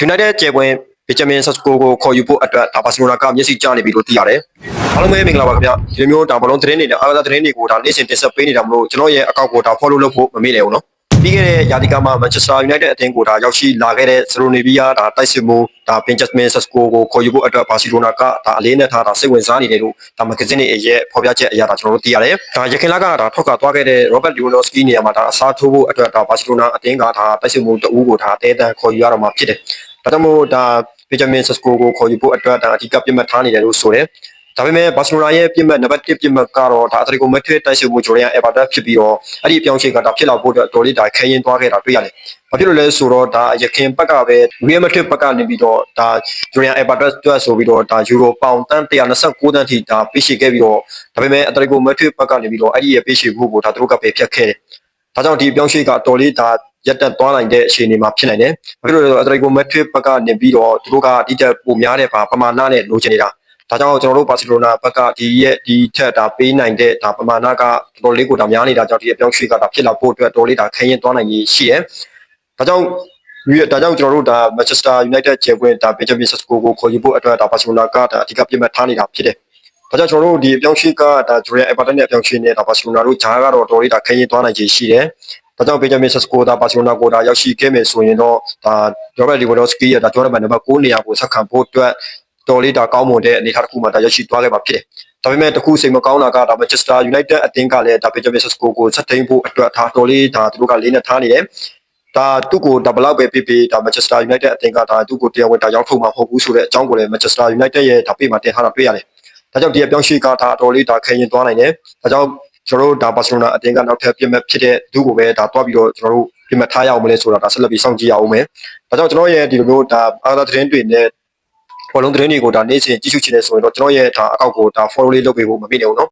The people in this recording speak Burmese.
United ကျေပွင့် Benjamin Sesko ကိုခေါ်ယူဖို့အတွက်ဒါဘာစီလိုနာကမျက်စိကျနေပြီလို့သိရတယ်။အားလုံးပဲမင်္ဂလာပါခင်ဗျ။ဒီလိုမျိုးဒါဘလုံးသတင်းတွေနဲ့အားကစားသတင်းတွေကိုဒါနေ့စဉ်တင်ဆက်ပေးနေတာမလို့ကျွန်တော်ရဲ့အကောင့်ကိုဒါ follow လုပ်ဖို့မမေ့နဲ့ဘူးနော်။ပြီးခဲ့တဲ့ရာသီကမှ Manchester United အသင်းကိုဒါရောက်ရှိလာခဲ့တဲ့ Slovenia ဒါတိုက်စစ်မှုဒါ Benjamin Sesko ကိုခေါ်ယူဖို့အတွက်ဘာစီလိုနာကဒါအလေးနဲ့ထားတာစိတ်ဝင်စားနေတယ်လို့ဒါမဂ္ဂဇင်းတွေရဲ့ဖော်ပြချက်အရဒါကျွန်တော်တို့သိရတယ်။ဒါရခိုင်လကဒါထောက်ကသွားခဲ့တဲ့ Robert Lewandowski နေရာမှာဒါအစားထိုးဖို့အတွက်ဒါဘာစီလိုနာအသင်းကဒါတိုက်စစ်မှုတအူးကိုဒါတဲတန်ခေါ်ယူရတော့မှာဖြစ်တယ်။ဒါကြောင့်မို့ဒါ Benjamin Sesko ကိုခေါ်ယူဖို့အတွက်ဒါအဓိကပြစ်မှတ်ထားနေတယ်လို့ဆိုတယ်။ဒါပေမဲ့ဘာစီလိုနာရဲ့ပြစ်မှတ်နံပါတ်1ပြစ်မှတ်ကတော့ဒါအတရီကိုမက်ထရစ်တိုက်စစ်မှုဂျိုရီယန်အက်ဗာတန်ဖြစ်ပြီးတော့အဲ့ဒီအပြောင်းအလဲကဒါဖြစ်လာဖို့အတွက်တော်လေးဒါခဲရင်သွားခဲ့တာတွေ့ရတယ်။ဘာဖြစ်လို့လဲဆိုတော့ဒါရခင်ဘက်ကပဲ Real Madrid ဘက်ကနေပြီးတော့ဒါဂျိုရီယန်အက်ဗာတန်အတွက်ဆိုပြီးတော့ဒါယူရိုပေါင်တန်း129တန်းထိဒါပေးရှိခဲ့ပြီးတော့ဒါပေမဲ့အတရီကိုမက်ထရစ်ဘက်ကနေပြီးတော့အဲ့ဒီရဲ့ပေးရှိမှုကိုဒါသူတို့ကပဲဖြတ်ခဲ့တယ်။ဒါကြောင့်ဒီအပြောင်းအလဲကတော်လေးဒါရက်တက်သွားနိုင်တဲ့အခြေအနေမှာဖြစ်နိုင်တယ်။ဘာဖြစ်လို့လဲဆိုတော့အတရီကိုမက်ထရစ်ဘက်ကနေပြီးတော့သူတို့ကဒီတက်ပိုများတဲ့ပမာဏနဲ့လိုချင်နေတာ။ဒါကြောင့်ကျွန်တော်တို့ဘာစီလိုနာဘက်ကဒီထက်ဒါပေးနိုင်တဲ့ဒါပမာဏကတော်လေးကိုဒါများနေတာကြောင့်ဒီအပြောင်းအလဲကဒါဖြစ်လာဖို့အတွက်တော်လေးဒါခရင်သွားနိုင်ရေးရှိတယ်။ဒါကြောင့်ကျွန်တော်တို့ဒါ Manchester United ကျေပွင့်ဒါ Benjamin Sesko ကိုခေါ်ယူဖို့အတွက်ဒါဘာစီလိုနာကဒါအဓိကပြစ်မှတ်ထားနေတာဖြစ်တယ်။ဒါကြောင့်ကျွန်တော်တို့ဒီအပြောင်းအလဲကဒါဂျိုရီယန်အက်ဗာတန်နဲ့အပြောင်းအလဲနဲ့ဒါဘာစီလိုနာတို့ဂျာကတော့တော်လေးဒါခရင်သွားနိုင်ခြေရှိတယ်။ဒါကြောင့် Benjamin Sesko ဒါဘာစီလိုနာကိုဒါရောက်ရှိခဲ့မယ်ဆိုရင်တော့ဒါ Robert Lewandowski ရဲ့ဒါဂျော်ဒန်နံပါတ်9နေရာကိုဆက်ခံဖို့အတွက်တော်လေးဒါကောင်းမွန်တဲ့အနေအထားတစ်ခုမှဒါရရှိသွားခဲ့မှာဖြစ်တယ်။ဒါပေမဲ့တခုစိတ်မကောင်းတာကဒါ Manchester United အသင်းကလည်းဒါ Benjamin Sesko ကိုဆက်ထိန်ဖို့အတွက်ဒါတော်လေးဒါသူတို့ကလေးနဲ့ထားနေတယ်။ဒါသူ့ကိုဒါဘလောက်ပဲဖြစ်ဖြစ်ဒါ Manchester United အသင်းကဒါသူ့ကိုတရားဝင်ဒါရောက်ထုတ်မှာမဟုတ်ဘူးဆိုတဲ့အကြောင်းကိုလည်း Manchester United ရဲ့ဒါပေးမှာတင်ထားတာတွေ့ရတယ်။ဒါကြောင့်ဒီအပြောင်းအလဲကဒါတော်လေးဒါခရင်သွားနိုင်တယ်။ဒါကြောင့်ကျွန်တော်တို့ဒါဘာစီလိုနာအသင်းကနောက်ထပ်ပြစ်မှတ်ဖြစ်တဲ့သူ့ကိုပဲဒါတွားပြီးတော့ကျွန်တော်တို့ပြစ်မှတ်ထားရအောင်မလဲဆိုတာဒါဆက်လက်ပြီးစောင့်ကြည့်ရအောင်မယ်။ဒါကြောင့်ကျွန်တော်ရဲ့ဒီလိုမျိုးဒါအားသာသတင်းတွေနဲ့ဘောလုံးသတင်းတွေကိုဒါနေ့စဉ်ကြည့်ရှုချင်နေဆိုရင်တော့ကျွန်တော်ရဲ့ဒါအကောင့်ကိုဒါ follow လေးလုပ်ပေးဖို့မမေ့နဲ့ဘူးနော်